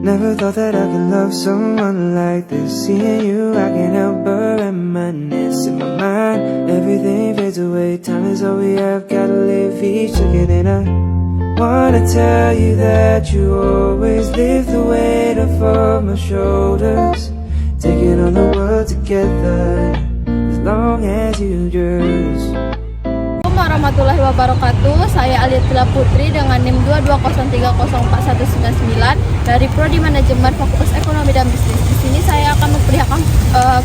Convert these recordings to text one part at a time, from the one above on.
Never thought that I could love someone like this. Seeing you, I can't help but reminisce. In my mind, everything fades away. Time is all we have, gotta live each second. And I wanna tell you that you always lift the weight off of my shoulders, taking on the world together, as long as you just. Assalamualaikum warahmatullahi wabarakatuh. Saya Aliatila Putri dengan NIM 220304199 dari Prodi Manajemen Fakultas Ekonomi dan Bisnis. Di sini saya akan memperlihatkan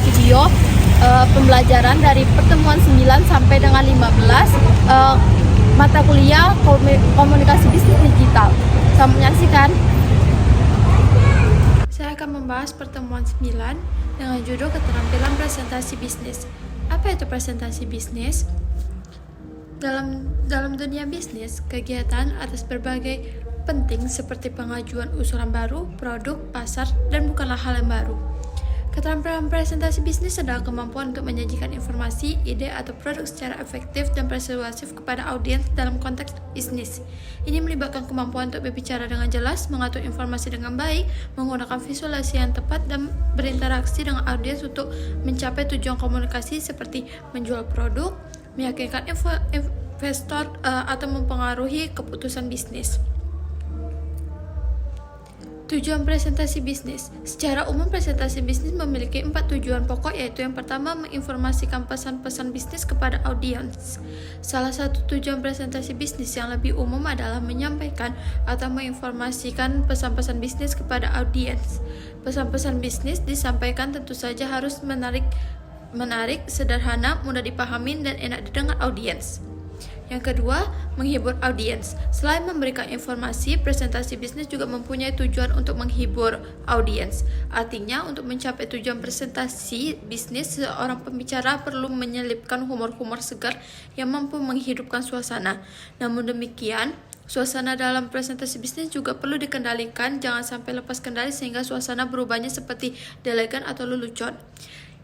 video pembelajaran dari pertemuan 9 sampai dengan 15 mata kuliah komunikasi bisnis digital. Selamat menyaksikan. Saya akan membahas pertemuan 9 dengan judul keterampilan presentasi bisnis. Apa itu presentasi bisnis? Dalam dunia bisnis, kegiatan atas berbagai penting seperti pengajuan usulan baru, produk, pasar, dan bukanlah hal yang baru. Keterampilan presentasi bisnis adalah kemampuan untuk menyajikan informasi, ide, atau produk secara efektif dan persuasif kepada audiens dalam konteks bisnis. Ini melibatkan kemampuan untuk berbicara dengan jelas, mengatur informasi dengan baik, menggunakan visualisasi yang tepat, dan berinteraksi dengan audiens untuk mencapai tujuan komunikasi seperti menjual produk, meyakinkan investor, atau mempengaruhi keputusan bisnis. Tujuan presentasi bisnis. Secara umum, presentasi bisnis memiliki 4 tujuan pokok, yaitu yang pertama, menginformasikan pesan-pesan bisnis kepada audiens. Salah satu tujuan presentasi bisnis yang lebih umum adalah menyampaikan atau menginformasikan pesan-pesan bisnis kepada audiens. Pesan-pesan bisnis disampaikan tentu saja harus menarik, sederhana, mudah dipahami, dan enak didengar audiens. Yang kedua, menghibur audiens. Selain memberikan informasi, presentasi bisnis juga mempunyai tujuan untuk menghibur audiens. Artinya, untuk mencapai tujuan presentasi bisnis, seorang pembicara perlu menyelipkan humor-humor segar yang mampu menghidupkan suasana. Namun demikian, suasana dalam presentasi bisnis juga perlu dikendalikan, jangan sampai lepas kendali sehingga suasana berubahnya seperti elegan atau lelucon.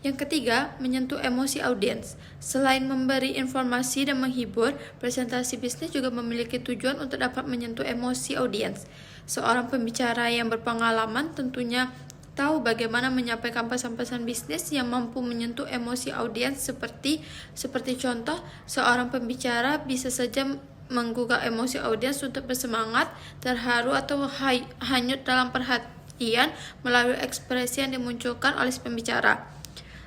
Yang ketiga, menyentuh emosi audiens. Selain memberi informasi dan menghibur, presentasi bisnis juga memiliki tujuan untuk dapat menyentuh emosi audiens. Seorang pembicara yang berpengalaman tentunya tahu bagaimana menyampaikan pesan-pesan bisnis yang mampu menyentuh emosi audiens seperti contoh, seorang pembicara bisa saja menggugah emosi audiens untuk bersemangat, terharu, atau hanyut dalam perhatian melalui ekspresi yang dimunculkan oleh pembicara.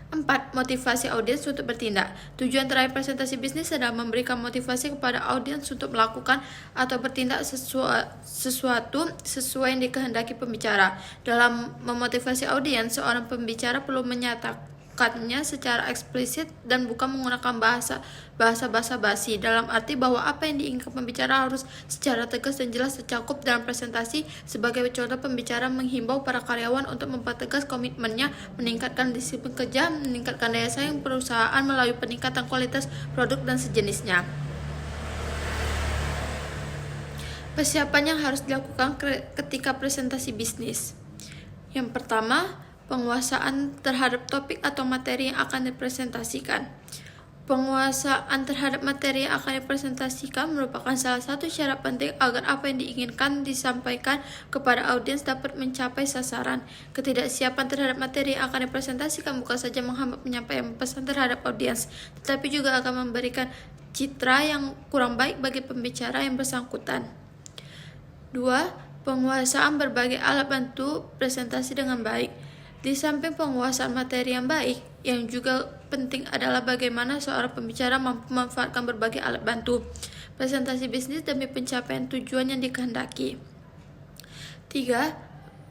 4. Motivasi audiens untuk bertindak. Tujuan terakhir presentasi bisnis adalah memberikan motivasi kepada audiens untuk melakukan atau bertindak sesuatu sesuai yang dikehendaki pembicara. Dalam memotivasi audiens, seorang pembicara perlu menyatakannya secara eksplisit dan bukan menggunakan bahasa basa-basi, dalam arti bahwa apa yang diinginkan pembicara harus secara tegas dan jelas tercakup dalam presentasi. Sebagai contoh, pembicara menghimbau para karyawan untuk mempertegas komitmennya, meningkatkan disiplin kerja, meningkatkan daya saing perusahaan melalui peningkatan kualitas produk dan sejenisnya. Persiapan yang harus dilakukan ketika presentasi bisnis. Yang pertama, penguasaan terhadap topik atau materi yang akan dipresentasikan. Penguasaan terhadap materi yang akan dipresentasikan merupakan salah satu syarat penting agar apa yang diinginkan disampaikan kepada audiens dapat mencapai sasaran. Ketidaksiapan terhadap materi yang akan dipresentasikan bukan saja menghambat penyampaian pesan terhadap audiens, tetapi juga akan memberikan citra yang kurang baik bagi pembicara yang bersangkutan. 2. Penguasaan berbagai alat bantu presentasi dengan baik. Di samping penguasaan materi yang baik, yang juga penting adalah bagaimana seorang pembicara mampu memanfaatkan berbagai alat bantu presentasi bisnis demi pencapaian tujuan yang dikehendaki. 3.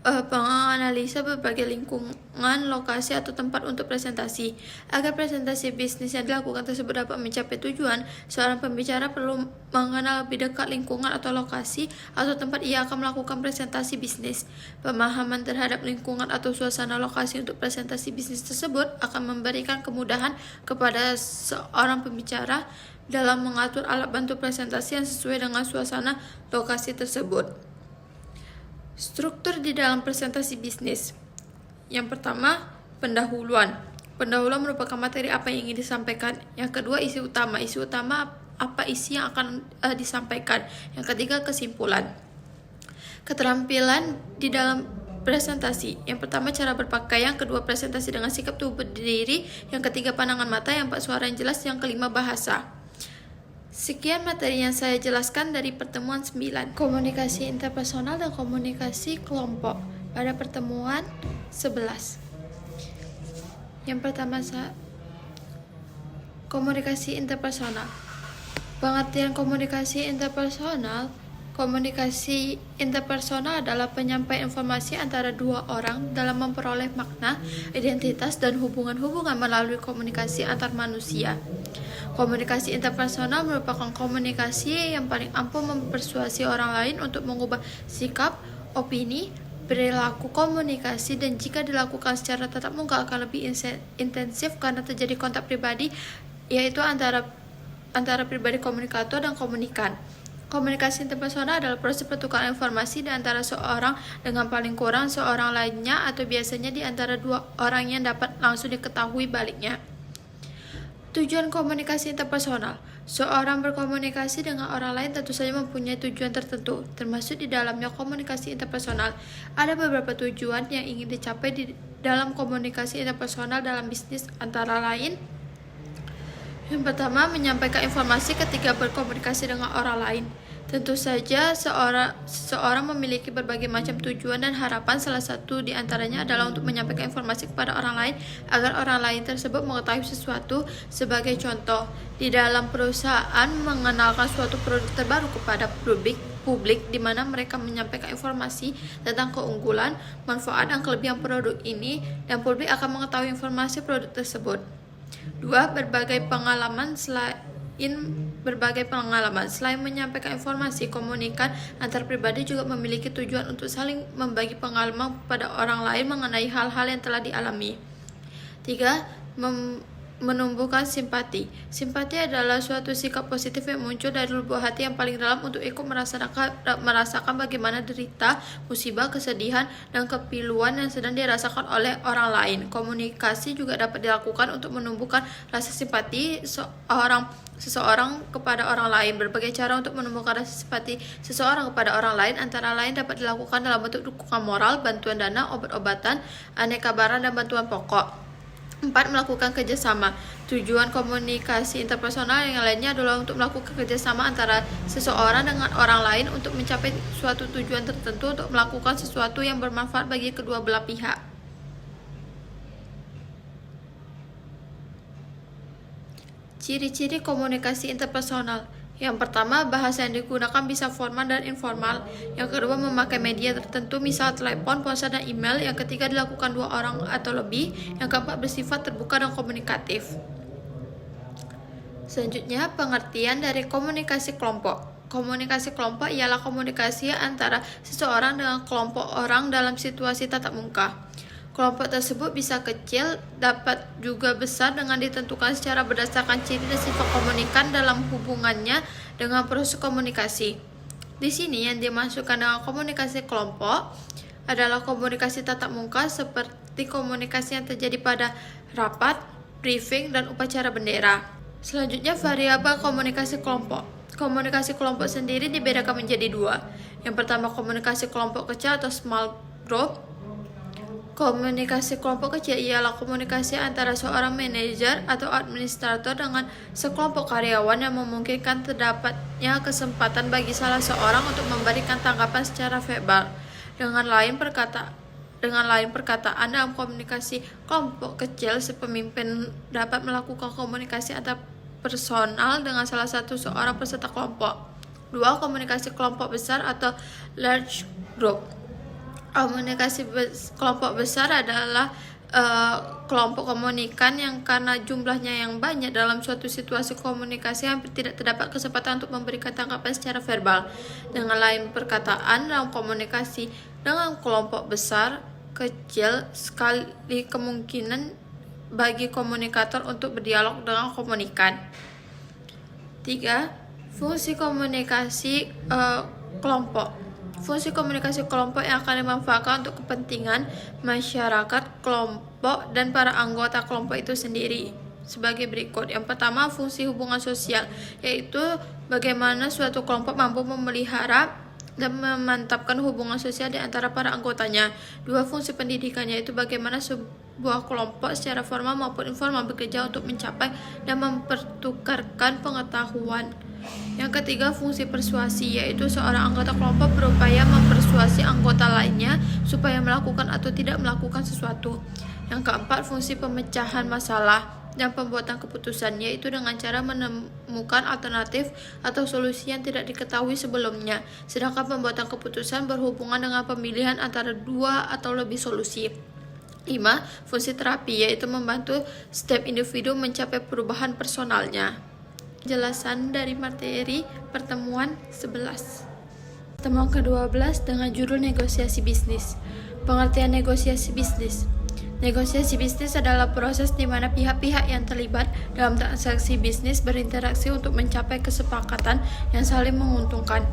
Penganalisa berbagai lingkungan, lokasi, atau tempat untuk presentasi. Agar presentasi bisnis yang dilakukan tersebut dapat mencapai tujuan, seorang pembicara perlu mengenal lebih dekat lingkungan atau lokasi atau tempat ia akan melakukan presentasi bisnis. Pemahaman terhadap lingkungan atau suasana lokasi untuk presentasi bisnis tersebut akan memberikan kemudahan kepada seorang pembicara dalam mengatur alat bantu presentasi yang sesuai dengan suasana lokasi tersebut. Struktur di dalam presentasi bisnis. Yang pertama, pendahuluan. Pendahuluan merupakan materi apa yang ingin disampaikan. Yang kedua, isi utama. Isi utama apa isi yang akan disampaikan. Yang ketiga, kesimpulan. Keterampilan di dalam presentasi. Yang pertama, cara berpakaian. Kedua, presentasi dengan sikap tubuh berdiri. Yang ketiga, pandangan mata. Yang empat, suara yang jelas. Yang kelima, bahasa. Sekian materi yang saya jelaskan dari pertemuan 9, komunikasi interpersonal dan komunikasi kelompok, pada pertemuan 11. Yang pertama, komunikasi interpersonal. Pengertian komunikasi interpersonal. Komunikasi interpersonal adalah penyampaian informasi antara dua orang dalam memperoleh makna, identitas, dan hubungan-hubungan melalui komunikasi antar manusia. Komunikasi interpersonal merupakan komunikasi yang paling ampuh mempersuasi orang lain untuk mengubah sikap, opini, perilaku komunikasi, dan jika dilakukan secara tatap muka akan lebih intensif karena terjadi kontak pribadi, yaitu antara pribadi komunikator dan komunikan. Komunikasi interpersonal adalah proses pertukaran informasi di antara seorang dengan paling kurang seorang lainnya, atau biasanya di antara dua orang yang dapat langsung diketahui baliknya. Tujuan komunikasi interpersonal. Seorang berkomunikasi dengan orang lain tentu saja mempunyai tujuan tertentu, termasuk di dalamnya komunikasi interpersonal. Ada beberapa tujuan yang ingin dicapai di dalam komunikasi interpersonal dalam bisnis, antara lain: yang pertama, menyampaikan informasi ketika berkomunikasi dengan orang lain. Tentu saja seseorang memiliki berbagai macam tujuan dan harapan. Salah satu di antaranya adalah untuk menyampaikan informasi kepada orang lain agar orang lain tersebut mengetahui sesuatu. Sebagai contoh, di dalam perusahaan mengenalkan suatu produk terbaru kepada publik di mana mereka menyampaikan informasi tentang keunggulan, manfaat, dan kelebihan produk ini, dan publik akan mengetahui informasi produk tersebut. 2. Berbagai pengalaman. Selain menyampaikan informasi, komunikan antar pribadi juga memiliki tujuan untuk saling membagi pengalaman pada orang lain mengenai hal-hal yang telah dialami. 3. Menumbuhkan simpati. Simpati adalah suatu sikap positif yang muncul dari lubuk hati yang paling dalam untuk ikut merasakan bagaimana derita, musibah, kesedihan, dan kepiluan yang sedang dirasakan oleh orang lain. Komunikasi juga dapat dilakukan untuk menumbuhkan rasa simpati seseorang kepada orang lain. Berbagai cara untuk menumbuhkan rasa simpati seseorang kepada orang lain antara lain dapat dilakukan dalam bentuk dukungan moral, bantuan dana, obat-obatan, aneka barang, dan bantuan pokok. 4. Melakukan kerjasama. Tujuan komunikasi interpersonal yang lainnya adalah untuk melakukan kerjasama antara seseorang dengan orang lain untuk mencapai suatu tujuan tertentu, untuk melakukan sesuatu yang bermanfaat bagi kedua belah pihak. Ciri-ciri komunikasi interpersonal. Yang pertama, bahasa yang digunakan bisa formal dan informal. Yang kedua, memakai media tertentu, misal telepon, ponsel, dan email. Yang ketiga, dilakukan dua orang atau lebih. Yang keempat, bersifat terbuka dan komunikatif. Selanjutnya, pengertian dari komunikasi kelompok. Komunikasi kelompok ialah komunikasi antara seseorang dengan kelompok orang dalam situasi tatap muka. Kelompok tersebut bisa kecil, dapat juga besar dengan ditentukan secara berdasarkan ciri dan sifat komunikan dalam hubungannya dengan proses komunikasi. Di sini yang dimasukkan dengan komunikasi kelompok adalah komunikasi tatap muka seperti komunikasi yang terjadi pada rapat, briefing, dan upacara bendera. Selanjutnya, variabel komunikasi kelompok. Komunikasi kelompok sendiri dibedakan menjadi dua. Yang pertama, komunikasi kelompok kecil atau small group. Komunikasi kelompok kecil ialah komunikasi antara seorang manajer atau administrator dengan sekelompok karyawan yang memungkinkan terdapatnya kesempatan bagi salah seorang untuk memberikan tanggapan secara verbal. Dengan lain perkataan, dalam komunikasi kelompok kecil, pemimpin dapat melakukan komunikasi antar personal dengan salah satu seorang peserta kelompok. 2. Komunikasi kelompok besar atau large group. Komunikasi kelompok besar adalah kelompok komunikan yang karena jumlahnya yang banyak dalam suatu situasi komunikasi hampir tidak terdapat kesempatan untuk memberikan tanggapan secara verbal. Dengan lain perkataan, dalam komunikasi dengan kelompok besar kecil sekali kemungkinan bagi komunikator untuk berdialog dengan komunikan. 3. Fungsi komunikasi kelompok. Fungsi komunikasi kelompok yang akan dimanfaatkan untuk kepentingan masyarakat, kelompok, dan para anggota kelompok itu sendiri sebagai berikut. Yang pertama, fungsi hubungan sosial, yaitu bagaimana suatu kelompok mampu memelihara dan memantapkan hubungan sosial di antara para anggotanya. 2. Fungsi pendidikannya yaitu bagaimana sebuah kelompok secara formal maupun informal bekerja untuk mencapai dan mempertukarkan pengetahuan. Yang ketiga, fungsi persuasi, yaitu seorang anggota kelompok berupaya mempersuasi anggota lainnya supaya melakukan atau tidak melakukan sesuatu. Yang keempat, fungsi pemecahan masalah dan pembuatan keputusan, yaitu dengan cara menemukan alternatif atau solusi yang tidak diketahui sebelumnya. Sedangkan pembuatan keputusan berhubungan dengan pemilihan antara 2 atau lebih solusi. 5. Fungsi terapi, yaitu membantu setiap individu mencapai perubahan personalnya. Penjelasan dari materi pertemuan 11. Pertemuan ke-12 dengan judul negosiasi bisnis. Pengertian negosiasi bisnis. Negosiasi bisnis adalah proses di mana pihak-pihak yang terlibat dalam transaksi bisnis berinteraksi untuk mencapai kesepakatan yang saling menguntungkan.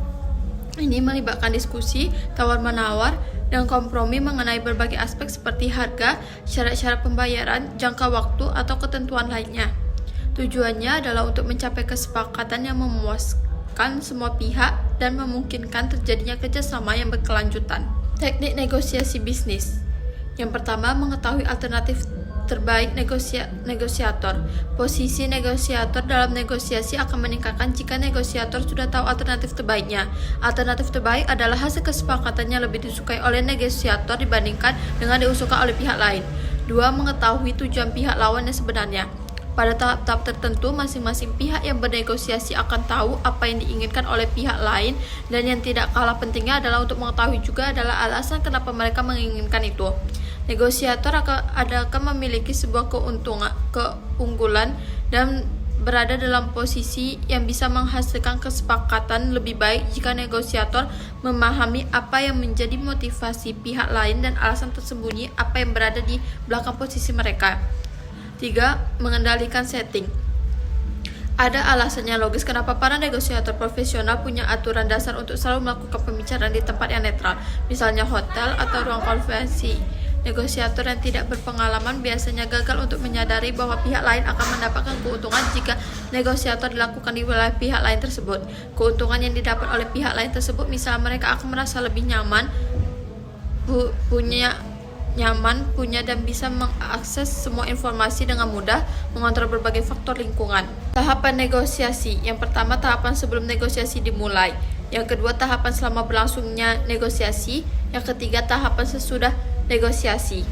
Ini melibatkan diskusi, tawar-menawar, dan kompromi mengenai berbagai aspek seperti harga, syarat-syarat pembayaran, jangka waktu, atau ketentuan lainnya. Tujuannya adalah untuk mencapai kesepakatan yang memuaskan semua pihak dan memungkinkan terjadinya kerjasama yang berkelanjutan. Teknik negosiasi bisnis. Yang pertama, mengetahui alternatif terbaik negosiator. Posisi negosiator dalam negosiasi akan meningkatkan jika negosiator sudah tahu alternatif terbaiknya. Alternatif terbaik adalah hasil kesepakatan yang lebih disukai oleh negosiator dibandingkan dengan diusulkan oleh pihak lain. 2. Mengetahui tujuan pihak lawan yang sebenarnya. Pada tahap-tahap tertentu, masing-masing pihak yang bernegosiasi akan tahu apa yang diinginkan oleh pihak lain, dan yang tidak kalah pentingnya adalah untuk mengetahui juga adalah alasan kenapa mereka menginginkan itu. Negosiator akan memiliki sebuah keunggulan dan berada dalam posisi yang bisa menghasilkan kesepakatan lebih baik jika negosiator memahami apa yang menjadi motivasi pihak lain dan alasan tersembunyi apa yang berada di belakang posisi mereka. 3. Mengendalikan setting. Ada alasannya logis kenapa para negosiator profesional punya aturan dasar untuk selalu melakukan pembicaraan di tempat yang netral, misalnya hotel atau ruang konferensi. Negosiator yang tidak berpengalaman biasanya gagal untuk menyadari bahwa pihak lain akan mendapatkan keuntungan jika negosiator dilakukan di wilayah pihak lain tersebut. Keuntungan yang didapat oleh pihak lain tersebut misalnya mereka akan merasa lebih nyaman, punya dan bisa mengakses semua informasi dengan mudah, mengontrol berbagai faktor lingkungan. Tahapan negosiasi. Yang pertama, tahapan sebelum negosiasi dimulai. Yang kedua, tahapan selama berlangsungnya negosiasi. Yang ketiga, tahapan sesudah negosiasi.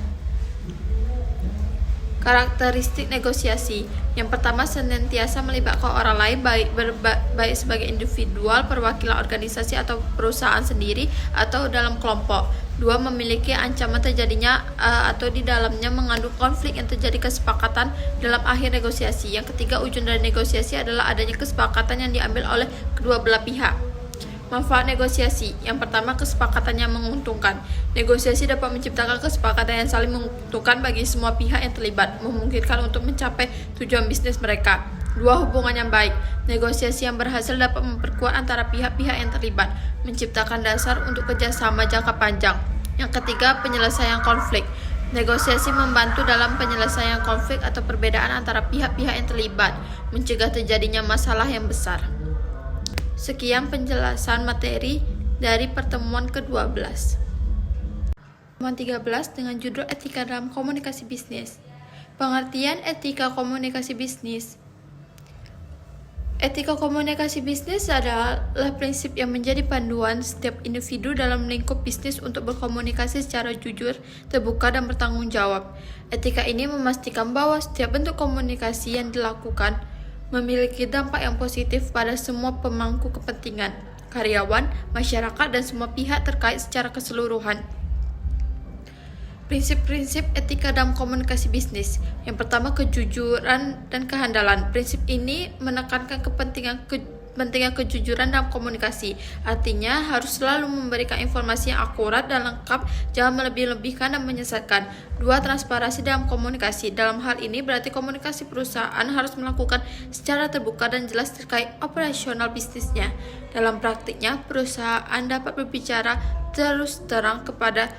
Karakteristik negosiasi. Yang pertama, senantiasa melibatkan orang lain, baik sebagai individual, perwakilan organisasi atau perusahaan sendiri, atau dalam kelompok. 2. Memiliki ancaman terjadinya atau di dalamnya mengandung konflik yang terjadi kesepakatan dalam akhir negosiasi. Yang ketiga, ujung dari negosiasi adalah adanya kesepakatan yang diambil oleh kedua belah pihak. Manfaat negosiasi. Yang pertama, kesepakatan yang menguntungkan. Negosiasi dapat menciptakan kesepakatan yang saling menguntungkan bagi semua pihak yang terlibat, memungkinkan untuk mencapai tujuan bisnis mereka. 2. Hubungan yang baik. Negosiasi yang berhasil dapat memperkuat antara pihak-pihak yang terlibat, menciptakan dasar untuk kerjasama jangka panjang. Yang ketiga, penyelesaian konflik. Negosiasi membantu dalam penyelesaian konflik atau perbedaan antara pihak-pihak yang terlibat, mencegah terjadinya masalah yang besar. Sekian penjelasan materi dari pertemuan ke-12. Pertemuan 13 dengan judul Etika dalam Komunikasi Bisnis. Pengertian etika komunikasi bisnis. Etika komunikasi bisnis adalah prinsip yang menjadi panduan setiap individu dalam lingkup bisnis untuk berkomunikasi secara jujur, terbuka, dan bertanggung jawab. Etika ini memastikan bahwa setiap bentuk komunikasi yang dilakukan memiliki dampak yang positif pada semua pemangku kepentingan, karyawan, masyarakat, dan semua pihak terkait secara keseluruhan. Prinsip-prinsip etika dalam komunikasi bisnis. Yang pertama, kejujuran dan kehandalan. Prinsip ini menekankan pentingnya kejujuran dalam komunikasi. Artinya, harus selalu memberikan informasi yang akurat dan lengkap, jangan melebih-lebihkan dan menyesatkan. 2. Transparansi dalam komunikasi. Dalam hal ini berarti komunikasi perusahaan harus melakukan secara terbuka dan jelas terkait operasional bisnisnya. Dalam praktiknya, perusahaan dapat berbicara terus terang kepada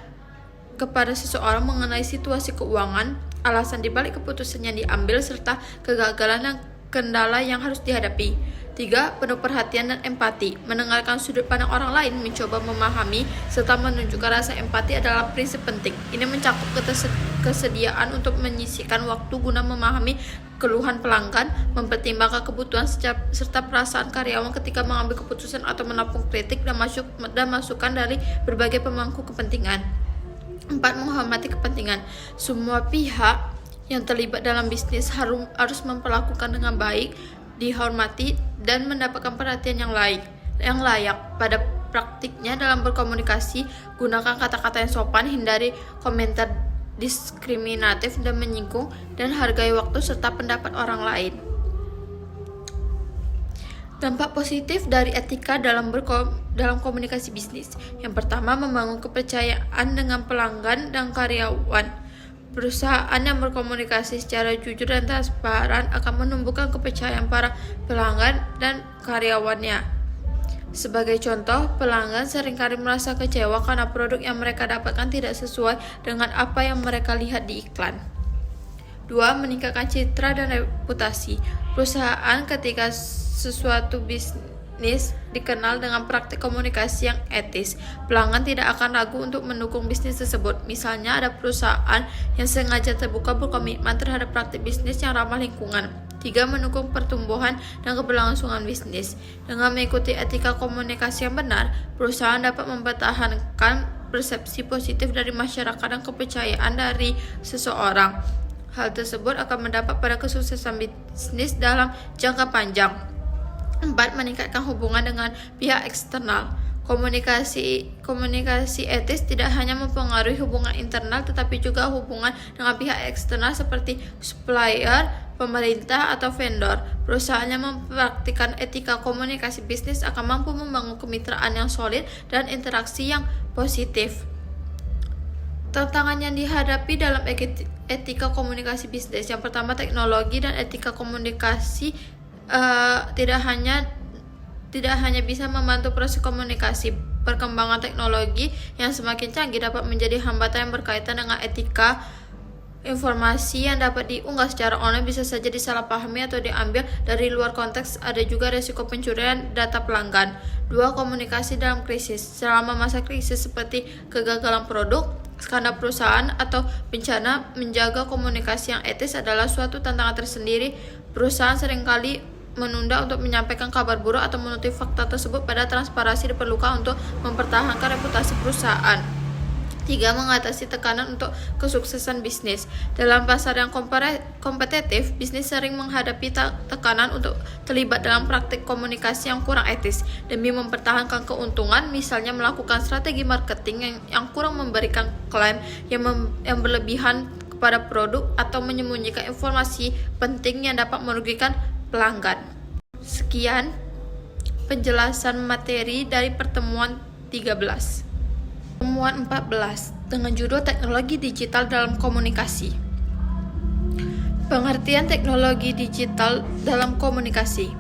seseorang mengenai situasi keuangan, alasan dibalik keputusan yang diambil, serta kegagalan dan kendala yang harus dihadapi. 3. Penuh perhatian dan empati. Mendengarkan sudut pandang orang lain, mencoba memahami, serta menunjukkan rasa empati adalah prinsip penting. Ini mencakup kesediaan untuk menyisihkan waktu guna memahami keluhan pelanggan, mempertimbangkan kebutuhan serta perasaan karyawan ketika mengambil keputusan atau menampung kritik dan masukan dari berbagai pemangku kepentingan. 4. Menghormati kepentingan. Semua pihak yang terlibat dalam bisnis harus memperlakukan dengan baik, dihormati, dan mendapatkan perhatian yang layak. Pada praktiknya dalam berkomunikasi, gunakan kata-kata yang sopan, hindari komentar diskriminatif dan menyinggung, dan hargai waktu serta pendapat orang lain. Dampak positif dari etika dalam komunikasi bisnis. Yang pertama, membangun kepercayaan dengan pelanggan dan karyawan. Perusahaan yang berkomunikasi secara jujur dan transparan akan menumbuhkan kepercayaan para pelanggan dan karyawannya. Sebagai contoh, pelanggan seringkali merasa kecewa karena produk yang mereka dapatkan tidak sesuai dengan apa yang mereka lihat di iklan. 2. Meningkatkan citra dan reputasi. Perusahaan ketika sesuatu bisnis dikenal dengan praktik komunikasi yang etis, pelanggan tidak akan ragu untuk mendukung bisnis tersebut. Misalnya, ada perusahaan yang sengaja terbuka berkomitmen terhadap praktik bisnis yang ramah lingkungan. 3. Mendukung pertumbuhan dan keberlangsungan bisnis. Dengan mengikuti etika komunikasi yang benar, perusahaan dapat mempertahankan persepsi positif dari masyarakat dan kepercayaan dari seseorang. Hal tersebut akan mendapat pada kesuksesan bisnis dalam jangka panjang. 4. Meningkatkan hubungan dengan pihak eksternal. Komunikasi etis tidak hanya mempengaruhi hubungan internal, tetapi juga hubungan dengan pihak eksternal seperti supplier, pemerintah, atau vendor. Perusahaan yang mempraktikkan etika komunikasi bisnis akan mampu membangun kemitraan yang solid dan interaksi yang positif. Tantangan yang dihadapi dalam etika komunikasi bisnis. Yang pertama, teknologi dan etika komunikasi tidak hanya bisa membantu proses komunikasi. Perkembangan teknologi yang semakin canggih dapat menjadi hambatan yang berkaitan dengan etika. Informasi yang dapat diunggah secara online bisa saja disalahpahami atau diambil dari luar konteks. Ada juga risiko pencurian data pelanggan. 2. Komunikasi dalam krisis. Selama masa krisis seperti kegagalan produk, skandal perusahaan, atau bencana, menjaga komunikasi yang etis adalah suatu tantangan tersendiri. Perusahaan seringkali menunda untuk menyampaikan kabar buruk atau menutupi fakta tersebut. Pada transparansi diperlukan untuk mempertahankan reputasi perusahaan. 3. Mengatasi tekanan untuk kesuksesan bisnis. Dalam pasar yang kompetitif, bisnis sering menghadapi tekanan untuk terlibat dalam praktik komunikasi yang kurang etis demi mempertahankan keuntungan, misalnya melakukan strategi marketing yang kurang memberikan klaim yang berlebihan kepada produk atau menyembunyikan informasi penting yang dapat merugikan pelanggan. Sekian penjelasan materi dari pertemuan 13. Pertemuan 14 dengan judul Teknologi Digital dalam Komunikasi. Pengertian teknologi digital dalam komunikasi.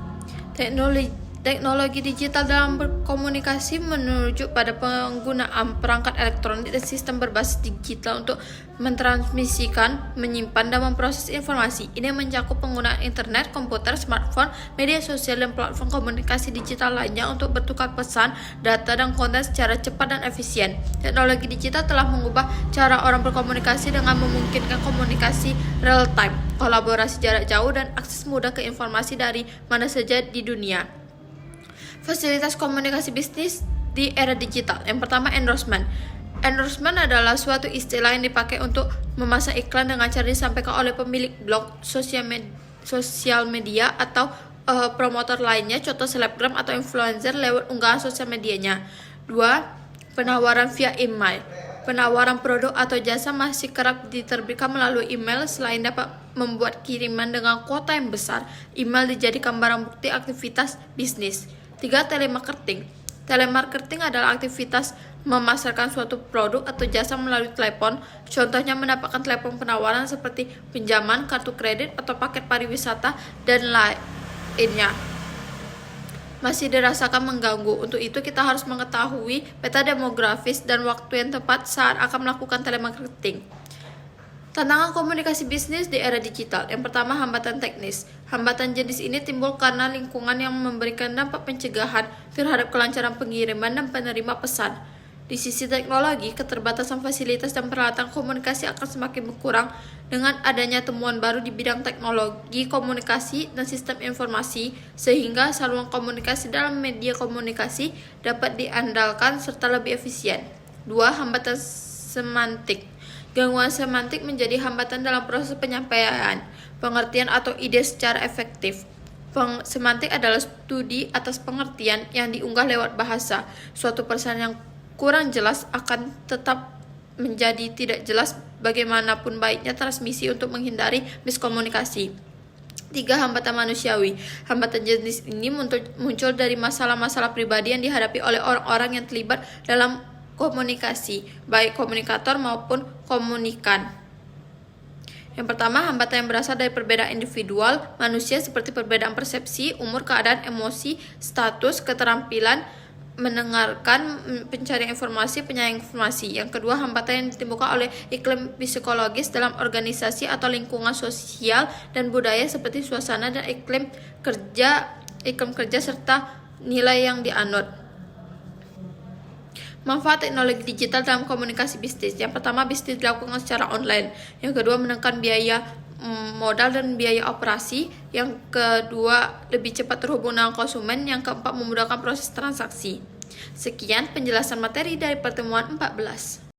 Teknologi digital dalam berkomunikasi merujuk pada penggunaan perangkat elektronik dan sistem berbasis digital untuk mentransmisikan, menyimpan, dan memproses informasi. Ini mencakup penggunaan internet, komputer, smartphone, media sosial, dan platform komunikasi digital lainnya untuk bertukar pesan, data, dan konten secara cepat dan efisien. Teknologi digital telah mengubah cara orang berkomunikasi dengan memungkinkan komunikasi real time, kolaborasi jarak jauh, dan akses mudah ke informasi dari mana saja di dunia. Fasilitas komunikasi bisnis di era digital. Yang pertama, endorsement. Endorsement adalah suatu istilah yang dipakai untuk memasang iklan dengan cara disampaikan oleh pemilik blog, sosial media, atau promotor lainnya, contoh selebgram atau influencer lewat unggahan sosial medianya. 2. Penawaran via email. Penawaran produk atau jasa masih kerap diterbitkan melalui email. Selain dapat membuat kiriman dengan kuota yang besar, email dijadikan barang bukti aktivitas bisnis. 3. Telemarketing. Telemarketing adalah aktivitas memasarkan suatu produk atau jasa melalui telepon. Contohnya mendapatkan telepon penawaran seperti pinjaman, kartu kredit, atau paket pariwisata, dan lainnya. Masih dirasakan mengganggu. Untuk itu kita harus mengetahui peta demografis dan waktu yang tepat saat akan melakukan telemarketing. Tantangan komunikasi bisnis di era digital. Yang pertama, hambatan teknis. Hambatan jenis ini timbul karena lingkungan yang memberikan dampak pencegahan terhadap kelancaran pengiriman dan penerima pesan. Di sisi teknologi, keterbatasan fasilitas dan peralatan komunikasi akan semakin berkurang dengan adanya temuan baru di bidang teknologi komunikasi dan sistem informasi, sehingga saluran komunikasi dalam media komunikasi dapat diandalkan serta lebih efisien. 2. Hambatan semantik. Gangguan semantik menjadi hambatan dalam proses penyampaian, pengertian atau ide secara efektif. Semantik adalah studi atas pengertian yang diunggah lewat bahasa. Suatu pesan yang kurang jelas akan tetap menjadi tidak jelas bagaimanapun baiknya transmisi untuk menghindari miskomunikasi. 3. Hambatan manusiawi. Hambatan jenis ini muncul dari masalah-masalah pribadi yang dihadapi oleh orang-orang yang terlibat dalam komunikasi, baik komunikator maupun komunikan. Yang pertama, hambatan yang berasal dari perbedaan individual manusia seperti perbedaan persepsi, umur, keadaan, emosi, status, keterampilan, mendengarkan, pencarian informasi, penyayang informasi. Yang kedua, hambatan yang ditimbulkan oleh iklim psikologis dalam organisasi atau lingkungan sosial dan budaya seperti suasana dan iklim kerja serta nilai yang dianut. Manfaat teknologi digital dalam komunikasi bisnis. Yang pertama, bisnis dilakukan secara online. Yang kedua, menekan biaya modal dan biaya operasi. Yang kedua, lebih cepat terhubung dengan konsumen. Yang keempat, memudahkan proses transaksi. Sekian penjelasan materi dari pertemuan 14.